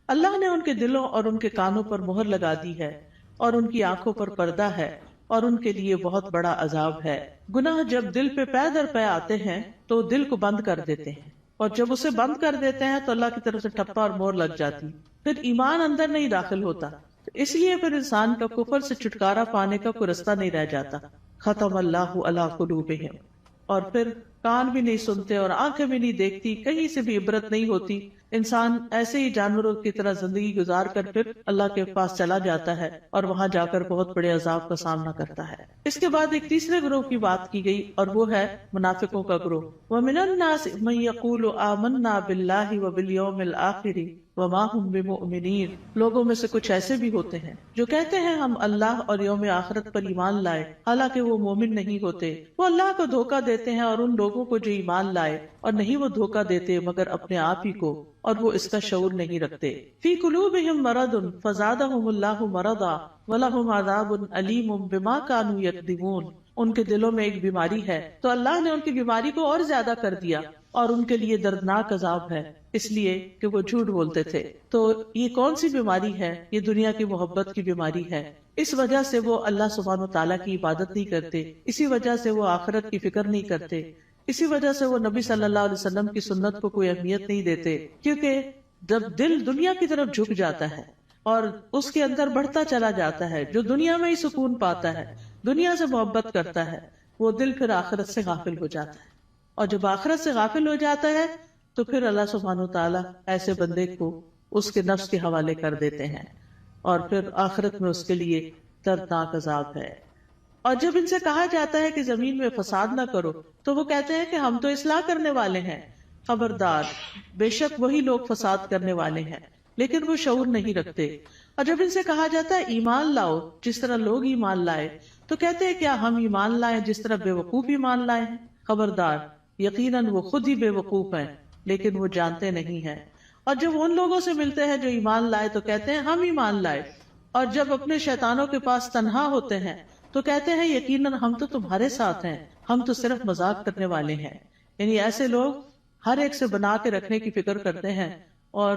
اللہ نے ان کے دلوں اور ان کے کانوں پر مہر لگا دی ہے اور ان کی آنکھوں پر پردہ ہے اور ان کے لیے بہت بڑا عذاب ہے. گناہ جب دل پہ پے در پے آتے ہیں تو دل کو بند کر دیتے ہیں، اور جب اسے بند کر دیتے ہیں تو اللہ کی طرف سے ٹھپا اور مور لگ جاتی، پھر ایمان اندر نہیں داخل ہوتا. اس لیے پھر انسان کا کفر سے چھٹکارا پانے کا کوئی رستہ نہیں رہ جاتا. ختم اللہ علی قلوبہم. اور پھر کان بھی نہیں سنتے اور آنکھیں بھی نہیں دیکھتی، کہیں سے بھی عبرت نہیں ہوتی. انسان ایسے ہی جانوروں کی طرح زندگی گزار کر پھر اللہ کے پاس چلا جاتا ہے اور وہاں جا کر بہت بڑے عذاب کا سامنا کرتا ہے. اس کے بعد ایک تیسرے گروہ کی بات کی گئی اور وہ ہے منافقوں کا گروہ. وَمِنَ النَّاسِ مَن يَقُولُ آمَنَّا بِاللَّهِ وَبِالْيَوْمِ الْآخِرِ وَمَا هُمْ بِمُؤْمِنِينَ. لوگوں میں سے کچھ ایسے بھی ہوتے ہیں جو کہتے ہیں ہم اللہ اور یوم آخرت پر ایمان لائے، حالانکہ وہ مومن نہیں ہوتے. وہ اللہ کو دھوکہ دیتے ہیں اور ان لوگوں کو جو ایمان لائے، اور نہیں وہ دھوکہ دیتے مگر اپنے آپ ہی کو، اور وہ اس کا شعور نہیں رکھتے. فی قلوبہم مرض فزادہم اللہ مرضا ولہم عذاب علیم بما کانوا یکذبون. ان کے دلوں میں ایک بیماری ہے تو اللہ نے ان کی بیماری کو اور زیادہ کر دیا اور ان کے لیے دردناک عذاب ہے، اس لیے کہ وہ جھوٹ بولتے تھے. تو یہ کون سی بیماری ہے؟ یہ دنیا کی محبت کی بیماری ہے. اس وجہ سے وہ اللہ سبحانہ و تعالیٰ کی عبادت نہیں کرتے، اسی وجہ سے وہ آخرت کی فکر نہیں کرتے، اسی وجہ سے وہ نبی صلی اللہ علیہ وسلم کی سنت کو کوئی اہمیت نہیں دیتے. کیونکہ جب دل دنیا کی طرف جھک جاتا ہے اور اس کے اندر بڑھتا چلا جاتا ہے، جو دنیا میں ہی سکون پاتا ہے، دنیا سے محبت کرتا ہے، وہ دل پھر آخرت سے غافل ہو جاتا ہے. اور جب آخرت سے غافل ہو جاتا ہے تو پھر اللہ سبحانہ و تعالیٰ ایسے بندے کو اس کے نفس کے حوالے کر دیتے ہیں اور پھر آخرت میں اس کے لیے دردناک عذاب ہے. اور جب ان سے کہا جاتا ہے کہ زمین میں فساد نہ کرو تو وہ کہتے ہیں کہ ہم تو اصلاح کرنے والے ہیں. خبردار، بے شک وہی لوگ فساد کرنے والے ہیں لیکن وہ شعور نہیں رکھتے. اور جب ان سے کہا جاتا ہے ایمان لاؤ جس طرح لوگ ایمان لائے، تو کہتے ہیں کیا ہم ایمان لائیں جس طرح بے وقوف ایمان لائے ہیں؟ خبردار، یقیناً وہ خود ہی بے وقوف ہیں لیکن وہ جانتے نہیں ہیں. اور جب ان لوگوں سے ملتے ہیں جو ایمان لائے تو کہتے ہیں ہم ایمان لائے، اور جب اپنے شیطانوں کے پاس تنہا ہوتے ہیں تو کہتے ہیں یقیناً ہم تو تمہارے ساتھ ہیں، ہم تو صرف مذاق کرنے والے ہیں. یعنی ایسے لوگ ہر ایک سے بنا کے رکھنے کی فکر کرتے ہیں اور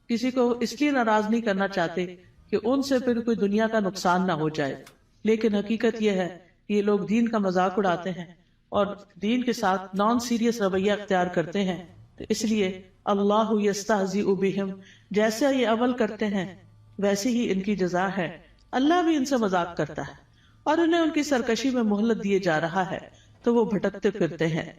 کسی کو اس لیے ناراض نہیں کرنا چاہتے کہ ان سے پھر کوئی دنیا کا نقصان نہ ہو جائے. لیکن حقیقت یہ ہے کہ یہ لوگ دین کا مذاق اڑاتے ہیں اور دین کے ساتھ نان سیریس رویہ اختیار کرتے ہیں. تو اس لیے اللہ یستہزئ بہم، جیسے یہ عمل کرتے ہیں ویسے ہی ان کی جزا ہے. اللہ بھی ان سے مذاق کرتا ہے اور انہیں ان کی سرکشی میں مہلت دیے جا رہا ہے تو وہ بھٹکتے پھرتے ہیں.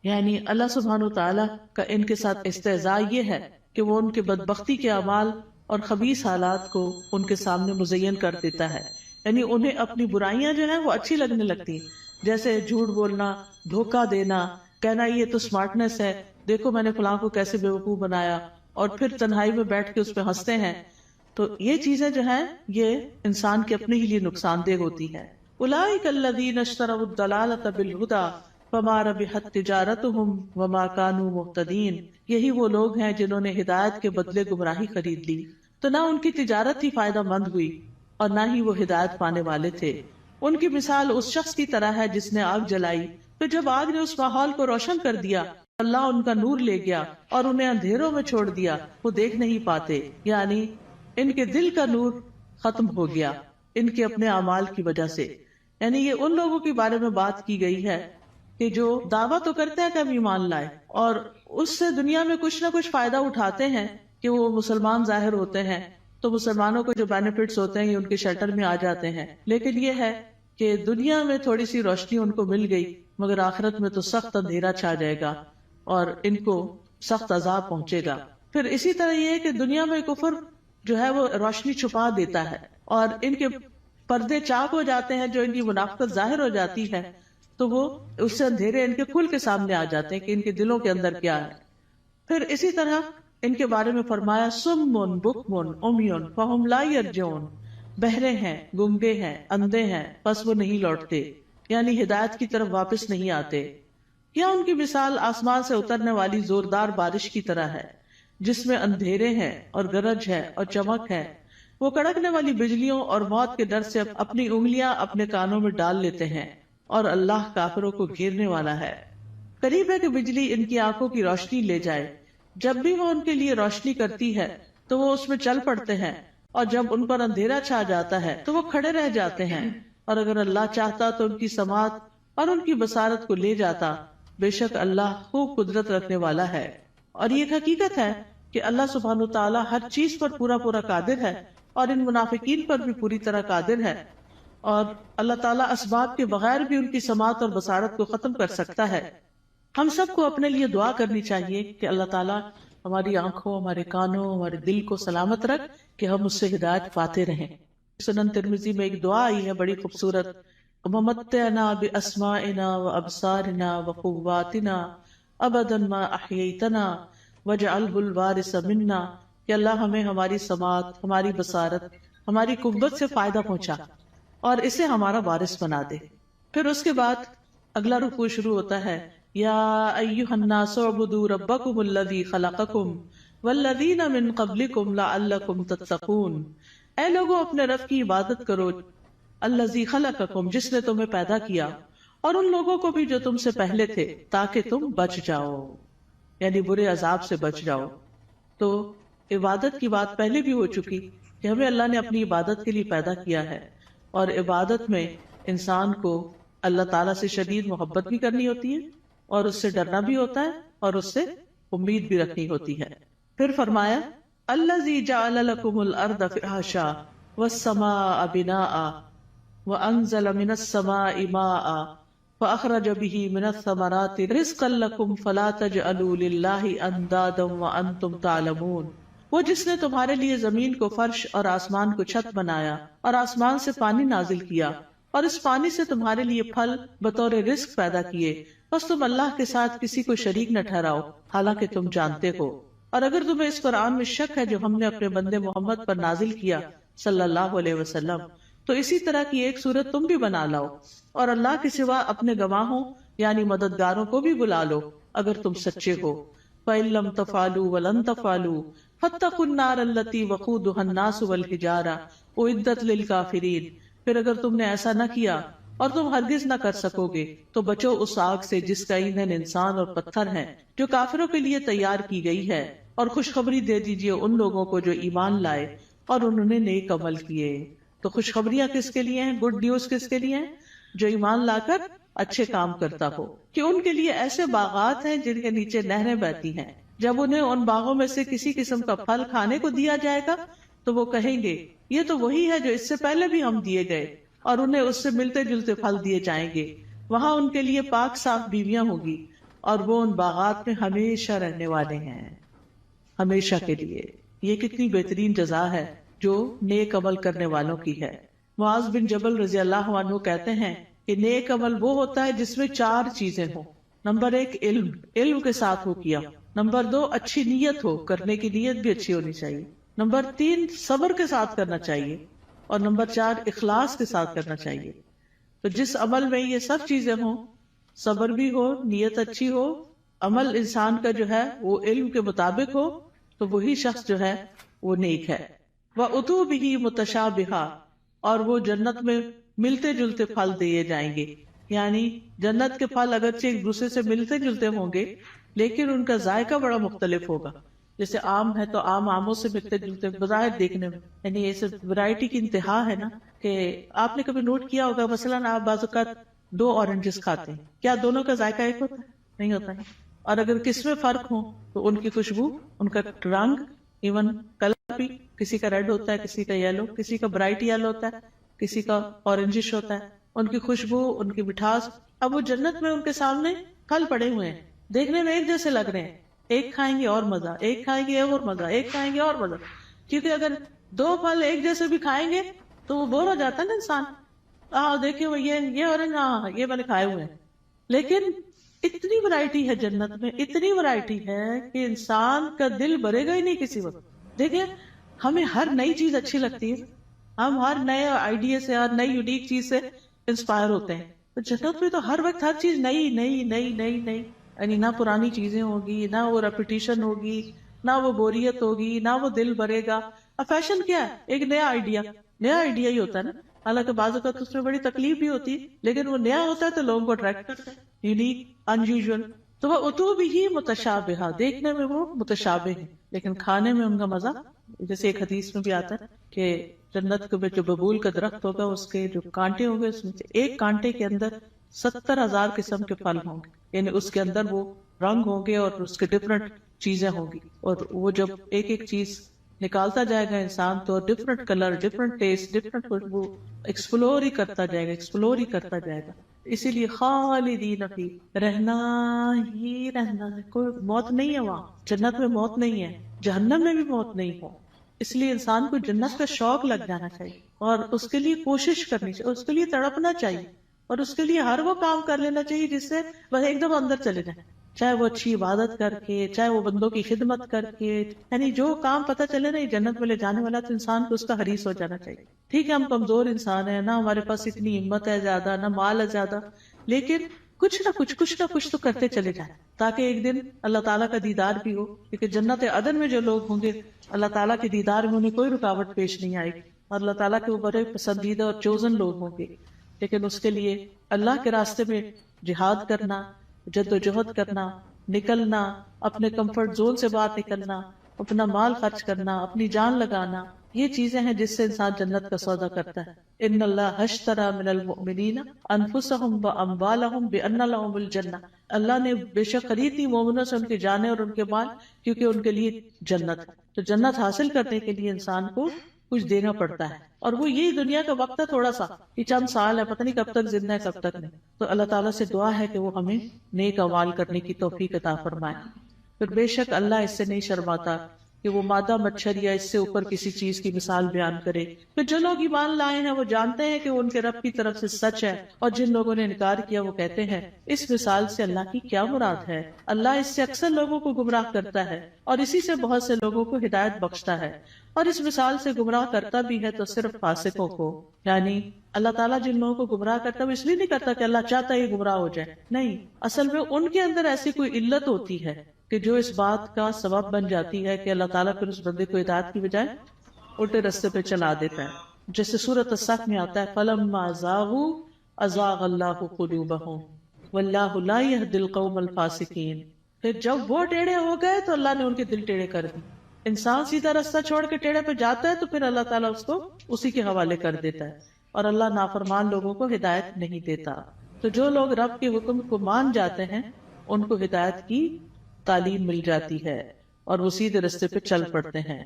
یعنی اللہ سبحانہ وتعالی کا ان کے ساتھ استہزاء یہ ہے کہ وہ ان کے بدبختی کے اعمال اور خبیث حالات کو ان کے سامنے مزین کر دیتا ہے. یعنی انہیں اپنی برائیاں جو ہیں وہ اچھی لگنے لگتی ہیں، جیسے جھوٹ بولنا، دھوکہ دینا، کہنا یہ تو سمارٹنس ہے، دیکھو میں نے فلاں کو کیسے بیوقوف بنایا، اور پھر تنہائی میں بیٹھ کے اس پہ ہنستے ہیں. تو یہ چیزیں جو ہیں یہ انسان کے اپنے ہی لیے نقصان دہ ہوتی ہیں. اولئک الذین اشتروا الضلالۃ بالہدی فما ربحت تجارتہم وما کانوا مہتدین. یہی وہ لوگ ہیں جنہوں نے ہدایت کے بدلے گمراہی خرید لی، تو نہ ان کی تجارت ہی فائدہ مند ہوئی اور نہ ہی وہ ہدایت پانے والے تھے. ان کی مثال اس شخص کی طرح ہے جس نے آگ جلائی، پھر جب آگ نے اس ماحول کو روشن کر دیا اللہ ان کا نور لے گیا اور انہیں اندھیروں میں چھوڑ دیا، وہ دیکھ نہیں پاتے. یعنی ان کے دل کا نور ختم ہو گیا ان کے اپنے اعمال کی وجہ سے. یعنی یہ ان لوگوں کے بارے میں بات کی گئی ہے کہ جو دعویٰ تو کرتے ہیں کہ ہم ایمان لائے اور اس سے دنیا میں کچھ نہ کچھ فائدہ اٹھاتے ہیں کہ وہ مسلمان ظاہر ہوتے ہیں تو مسلمانوں کو جو بینیفٹس ہوتے ہیں یہ ان کے شیلٹر میں آ جاتے ہیں. لیکن یہ ہے کہ دنیا میں تھوڑی سی روشنی ان کو مل گئی مگر آخرت میں تو سخت اندھیرا چھا جائے گا اور ان کو سخت عذاب پہنچے گا. پھر اسی طرح یہ ہے کہ دنیا میں کفر جو ہے وہ روشنی چھپا دیتا ہے اور ان کے پردے چاک ہو جاتے ہیں، جو ان کی منافقت ظاہر ہو جاتی ہے تو وہ اس سے اندھیرے ان کے کھل کے سامنے آ جاتے ہیں کہ ان کے دلوں کے اندر کیا ہے. پھر اسی طرح ان کے بارے میں فرمایا سم بکم عمی فہم لا یرجعون، بہرے ہیں، گنگے ہیں، اندھے ہیں، پس وہ نہیں لوٹتے، یعنی ہدایت کی طرف واپس نہیں آتے. یا ان کی مثال آسمان سے اترنے والی زوردار بارش کی طرح ہے جس میں اندھیرے ہیں اور گرج ہے اور چمک ہے. وہ کڑکنے والی بجلیوں اور موت کے ڈر سے اپنی انگلیاں اپنے کانوں میں ڈال لیتے ہیں اور اللہ کافروں کو گھیرنے والا ہے. قریب ہے کہ بجلی ان کی آنکھوں کی روشنی لے جائے، جب بھی وہ ان کے لیے روشنی کرتی ہے تو وہ اس میں چل پڑتے ہیں، اور جب ان پر اندھیرا چھا جاتا ہے تو وہ کھڑے رہ جاتے ہیں. اور اگر اللہ چاہتا تو ان کی سماعت اور ان کی بصارت کو لے جاتا، بے شک اللہ خوب قدرت رکھنے والا ہے. اور یہ حقیقت ہے کہ اللہ سبحانہ تعالیٰ ہر چیز پر پورا قادر ہے اور ان منافقین پر بھی پوری طرح قادر ہے، اور اللہ تعالیٰ اسباب کے بغیر بھی ان کی سماعت اور بصارت کو ختم کر سکتا ہے. ہم سب کو اپنے لیے دعا کرنی چاہیے کہ اللہ تعالیٰ ہماری آنکھوں، ہمارے کانوں، ہمارے دل کو سلامت رکھ کہ ہم اس سے ہدایت پاتے رہیں. سنن ترمذی میں ایک دعا آئی ہے بڑی خوبصورت، وَمَتِّعْنَا بِأَسْمَاعِنَا وَأَبْصَارِنَا وَقُوَّاتِنَا أَبَدًا مَا أَحْيَيْتَنَا وَاجْعَلْهُ الْوَارِثَ مِنَّا، کہ اللہ ہمیں ہماری سماعت، ہماری بصارت، ہماری قوت سے فائدہ پہنچا اور اسے ہمارا وارث بنا دے. پھر اس کے بعد اگلا رکوع شروع ہوتا ہے، یا ایھا الناس اعبدوا ربکم الذی خلقکم والذین من قبلکم لعلکم تتقون. اے لوگوں اپنے رب کی عبادت کرو، الذی خلقکم جس نے تمہیں پیدا کیا، اور ان لوگوں کو بھی جو تم سے پہلے تھے، تاکہ تم بچ جاؤ، یعنی برے عذاب سے بچ جاؤ. تو عبادت کی بات پہلے بھی ہو چکی کہ ہمیں اللہ نے اپنی عبادت کے لیے پیدا کیا ہے، اور عبادت میں انسان کو اللہ تعالیٰ سے شدید محبت بھی کرنی ہوتی ہے اور اس سے ڈرنا بھی ہوتا ہے اور اس سے امید بھی رکھنی ہوتی ہے. پھر فرمایا الذی جعل لکم الارض فراشا والسماء بناء وانزل من السماء ماء فاخرج به من الثمرات رزقا لکم فلا تجعلوا للہ اندادا وانتم تعلمون. وہ جس نے تمہارے لیے زمین کو فرش اور آسمان کو چھت بنایا اور آسمان سے پانی نازل کیا اور اس پانی سے تمہارے لیے پھل بطور رزق پیدا کیے، بس تم اللہ کے ساتھ کسی کو شریک نہ ٹھہراؤ حالانکہ تم جانتے ہو. اور اگر تمہیں اس قرآن میں شک ہے جو ہم نے اپنے بندے محمد پر نازل کیا صلی اللہ علیہ وسلم، تو اسی طرح کی ایک صورت تم بھی بنا لاؤ، اور اللہ کے سوا اپنے گواہوں یعنی مددگاروں کو بھی بلا لو اگر تم سچے ہو۔ فَإِن لَّمْ تَفْعَلُوا وَلَن تَفْعَلُوا فَاتَّقُوا النَّارَ الَّتِي وَقُودُهَا النَّاسُ وَالْحِجَارَةُ أُعِدَّتْ لِلْكَافِرِينَ، پھر اگر تم نے ایسا نہ کیا اور تم ہرگز نہ کر سکو گے تو بچو اس آگ سے جس کا ایندھن انسان اور پتھر ہیں، جو کافروں کے لیے تیار کی گئی ہے، اور خوشخبری دے دیجئے ان لوگوں کو جو ایمان لائے اور انہوں نے نیک عمل کیے۔ تو خوشخبریاں کس کے لیے ہیں؟ گڈ نیوز کس کے لیے ہیں؟ جو ایمان لا کر اچھے کام کرتا ہو، کہ ان کے لیے ایسے باغات ہیں جن کے نیچے نہریں بہتی ہیں، جب انہیں ان باغوں میں سے کسی قسم کا پھل کھانے کو دیا جائے گا تو وہ کہیں گے یہ تو وہی ہے جو اس سے پہلے بھی ہم دیے گئے، اور انہیں اس سے ملتے جلتے پھل دیے جائیں گے۔ وہاں ان کے لیے پاک صاف بیویاں ہوگی، اور وہ ان باغات میں ہمیشہ رہنے والے ہیں، ہمیشہ کے لیے۔ یہ کتنی بہترین جزا ہے جو نیک عمل کرنے والوں کی ہے۔ معاذ بن جبل رضی اللہ عنہ کہتے ہیں کہ نیک عمل وہ ہوتا ہے جس میں 4 چیزیں ہوں۔ نمبر 1 علم کے ساتھ ہو کیا۔ نمبر 2 اچھی نیت ہو، کرنے کی نیت بھی اچھی ہونی چاہیے۔ نمبر 3 صبر کے ساتھ کرنا چاہیے، اور نمبر 4 اخلاص کے ساتھ کرنا چاہیے۔ تو جس عمل میں یہ سب چیزیں ہوں، صبر بھی ہو، نیت اچھی ہو، عمل انسان کا جو ہے وہ علم کے مطابق ہو، تو وہی شخص جو ہے وہ نیک ہے۔ وَأُتُوا بِهِ مُتَشَابِهًا، اور وہ جنت میں ملتے جلتے پھل دیے جائیں گے، یعنی جنت کے پھل اگرچہ ایک دوسرے سے ملتے جلتے ہوں گے لیکن ان کا ذائقہ بڑا مختلف ہوگا۔ جیسے آم ہے تو آموں سے ملتے جلتے بظاہر دیکھنے میں، یعنی یہ صرف ورائٹی کی انتہا ہے نا، کہ آپ نے کبھی نوٹ کیا ہوگا مثلاً آپ بعض اوقات 2 اورنجز کھاتے ہیں، کیا دونوں کا ذائقہ ایک ہوتا ہے؟ نہیں ہوتا ہے۔ اور اگر کس میں فرق ہو تو ان کی خوشبو، ان کا رنگ، ایون کلر بھی، کسی کا ریڈ ہوتا ہے، کسی کا یلو، کسی کا برائٹ یلو ہوتا ہے، کسی کا اورنجش ہوتا ہے، ان کی خوشبو، ان کی مٹھاس۔ اب وہ جنت میں ان کے سامنے پھل پڑے ہوئے ہیں، دیکھنے میں ایک جیسے لگ رہے ہیں، ایک کھائیں گے اور مزہ، ایک کھائیں گے اور مزہ، ایک کھائیں گے اور مزہ، کیونکہ اگر 2 پھل ایک جیسے بھی کھائیں گے تو وہ بور ہو جاتا ہے نا انسان۔ دیکھیں وہ یہ اورنج، یہ میں نے کھائے ہوئے ہیں، لیکن اتنی ورائٹی ہے جنت میں، اتنی ورائٹی ہے کہ انسان کا دل بھرے گا ہی نہیں کسی وقت۔ دیکھیں ہمیں ہر نئی چیز اچھی لگتی ہے، ہم ہر نئے آئیڈیا سے، ہر نئی یونیک چیز سے انسپائر ہوتے ہیں، تو جنت میں تو ہر وقت ہر چیز نئی نئی نئی نئی نئی، یعنی نہ پرانی چیزیں ہوگی، نہ وہ ریپیٹیشن ہوگی، نہ وہ بوریت ہوگی، نہ وہ دل بھرے گا۔ اب فیشن کیا ہے؟ ایک نیا آئیڈیا ہی ہوتا ہے نا، حالانکہ بعض اوقات اس میں بڑی تکلیف بھی ہوتی ہے، لیکن وہ نیا ہوتا ہے تو لوگوں کو اٹریکٹ کرتا ہے، یونیک، انیوژل۔ تو وہ اتو بھی متشابہہ، دیکھنے میں وہ متشابہ ہیں لیکن کھانے میں ان کا مزہ، جیسے ایک حدیث میں بھی آتا ہے کہ جنت کے جو ببول کا درخت ہوگا اس کے جو کانٹے ہوں گے، اس میں سے ایک کانٹے کے اندر 70,000 قسم کے پھل ہوں گے، یعنی اس کے اندر وہ رنگ ہوں گے اور اس کے ڈفرنٹ چیزیں ہوں گی، اور وہ جب ایک ایک چیز نکالتا جائے گا انسان تو different colour, different test, different خوشبو، ایکسپلور ہی کرتا جائے گا، ایکسپلور ہی کرتا جائے گا۔ اسی لیے خالدین فی، رہنا ہی رہنا ہے، کوئی موت نہیں ہے وہاں، جنت میں موت نہیں ہے، جہنم میں بھی موت نہیں ہے۔ اس لیے انسان کو جنت کا شوق لگ جانا چاہیے اور اس کے لیے کوشش کرنی چاہیے، اس کے لیے تڑپنا چاہیے، اور اس کے لیے ہر وہ کام کر لینا چاہیے جس سے وہ ایک دم اندر چلے جائیں، چاہے وہ اچھی عبادت کر کے، چاہے وہ بندوں کی خدمت کر کے، یعنی جو کام پتہ چلے نا یہ جنت میں لے جانے والا، تو انسان کو اس کا حریص ہو جانا چاہیے۔ ٹھیک ہے ہم کمزور انسان ہیں، نہ ہمارے پاس اتنی ہمت ہے زیادہ، نہ مال ہے زیادہ، لیکن کچھ نہ کچھ تو کرتے چلے جائیں تاکہ ایک دن اللہ تعالیٰ کا دیدار بھی ہو، کیونکہ جنت عدن میں جو لوگ ہوں گے اللہ تعالیٰ کے دیدار میں انہیں کوئی رکاوٹ پیش نہیں آئے گی، اور اللہ تعالیٰ کے وہ بڑے پسندیدہ اور چوزن لوگ ہوں گے۔ لیکن اس کے لیے اللہ کے راستے میں جہاد کرنا، جد و جہد کرنا، نکلنا، اپنے کمفرٹ زون سے باہر نکلنا، اپنا مال خرچ کرنا، اپنی جان لگانا، یہ چیزیں ہیں جس سے انسان جنت کا سودا کرتا ہے۔ ان اللہ اشتری من المؤمنین انفسهم واموالهم بان لهم الجنہ، اللہ نے بے شک خرید لی مومنوں سے ان کی جانیں اور ان کے مال، کیونکہ ان کے لیے جنت ہے۔ تو جنت حاصل کرنے کے لیے انسان کو کچھ دینا پڑتا ہے، اور وہ یہی دنیا کا وقت ہے، تھوڑا سا، یہ چند سال ہے، پتہ نہیں کب تک زندہ ہے کب تک نہیں۔ تو اللہ تعالیٰ سے دعا ہے کہ وہ ہمیں نیک اعمال کرنے کی توفیق عطا فرمائے۔ پھر بے شک اللہ اس سے نہیں شرماتا کہ وہ مادہ مچھر یا اس سے اوپر کسی چیز کی مثال بیان کرے. پھر جو لوگ ایمان لائے ہیں وہ جانتے ہیں کہ وہ ان کے رب کی طرف سے سچ ہے، اور جن لوگوں نے انکار کیا وہ کہتے ہیں اس مثال سے اللہ کی کیا مراد ہے. اللہ اس سے اکثر لوگوں کو گمراہ کرتا ہے اور اسی سے بہت سے لوگوں کو ہدایت بخشتا ہے، اور اس مثال سے گمراہ کرتا بھی ہے تو صرف فاسقوں کو. یعنی اللہ تعالیٰ جن لوگوں کو گمراہ کرتا ہے وہ اس لیے نہیں کرتا کہ اللہ چاہتا ہے یہ گمراہ ہو جائے، نہیں، اصل میں ان کے اندر ایسی کوئی علت ہوتی ہے کہ جو اس بات کا سبب بن جاتی ہے کہ اللہ تعالیٰ پھر اس بندے کو ہدایت کی بجائے الٹے رستے پہ چلا دیتا ہے. جیسے سورۃ الصف میں آتا ہے فَلَمَّا زَاغُوا أَزَاغَ اللَّهُ قُلُوبَهُمْ وَاللَّهُ لَا يَهْدِي الْقَوْمَ الْفَاسِقِينَ. پھر جب وہ ٹیڑھے ہو گئے تو اللہ نے ان کے دل ٹیڑھے کر دی. انسان سیدھا راستہ چھوڑ کے ٹیڑھے پہ جاتا ہے تو پھر اللہ تعالیٰ اس کو اسی کے حوالے کر دیتا ہے، اور اللہ نافرمان لوگوں کو ہدایت نہیں دیتا. تو جو لوگ رب کے حکم کو مان جاتے ہیں ان کو ہدایت کی تعلیم مل جاتی ہے اور وہ سیدھے رستے پہ چل پڑتے ہیں.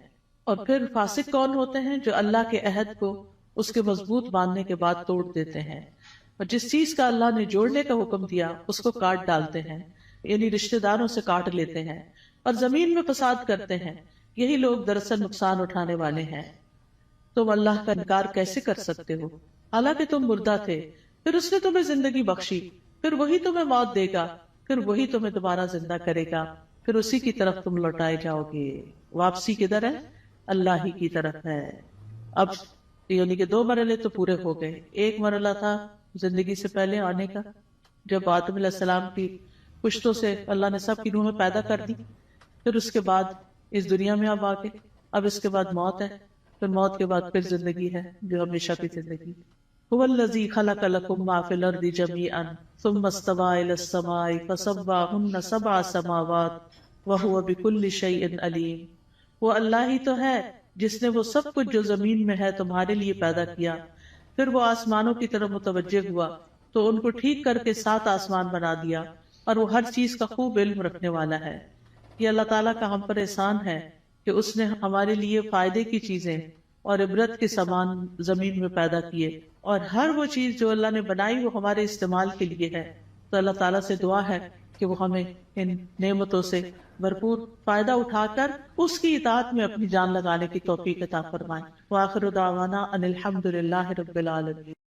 اور پھر فاسق کون ہوتے ہیں؟ جو اللہ کے عہد کو اس کے مضبوط باندھنے کے بعد توڑ دیتے ہیں، اور جس چیز کا اللہ نے جوڑنے کا حکم دیا اس کو کاٹ ڈالتے ہیں، یعنی رشتہ داروں سے کاٹ لیتے ہیں اور زمین میں فساد کرتے ہیں. یہی لوگ دراصل نقصان اٹھانے والے ہیں. تم اللہ کا انکار کیسے کر سکتے ہو حالانکہ تم مردہ تھے، پھر اس نے تمہیں زندگی بخشی، پھر وہی تمہیں موت دے گا، پھر وہی تمہیں دوبارہ زندہ کرے گا، پھر اسی کی طرف تم لوٹائے جاؤ گے. واپسی کدھر ہے؟ اللہ ہی کی طرف ہے. اب یعنی کہ 2 مرحلے تو پورے ہو گئے. ایک مرحلہ تھا زندگی سے پہلے آنے کا، جب آدم علیہ السلام کی پشتوں سے اللہ نے سب کی روحیں پیدا کر دی. پھر اس کے بعد اس دنیا میں اب آگے، اب اس کے بعد موت ہے، پھر موت کے بعد پھر زندگی ہے جو ہمیشہ کی زندگی. هو الذی خلق لکم ما فی الارض جمیعا ثم استوى الی السماء فسواہن 7 سماوات وہو بکل شیء علیم. وہ اللہ ہی تو ہے جس نے وہ سب کچھ جو زمین میں ہے تمہارے لیے پیدا کیا، پھر وہ آسمانوں کی طرف متوجہ ہوا تو ان کو ٹھیک کر کے 7 آسمان بنا دیا، اور وہ ہر چیز کا خوب علم رکھنے والا ہے. یہ اللہ تعالیٰ کا ہم پر احسان ہے کہ اس نے ہمارے لیے فائدے کی چیزیں اور عبرت کے سامان زمین میں پیدا کیے، اور ہر وہ چیز جو اللہ نے بنائی وہ ہمارے استعمال کے لیے ہے. تو اللہ تعالیٰ سے دعا ہے کہ وہ ہمیں ان نعمتوں سے بھرپور فائدہ اٹھا کر اس کی اطاعت میں اپنی جان لگانے کی توفیق عطا فرمائے. وآخر دعوانا ان الحمد للہ رب العالمین.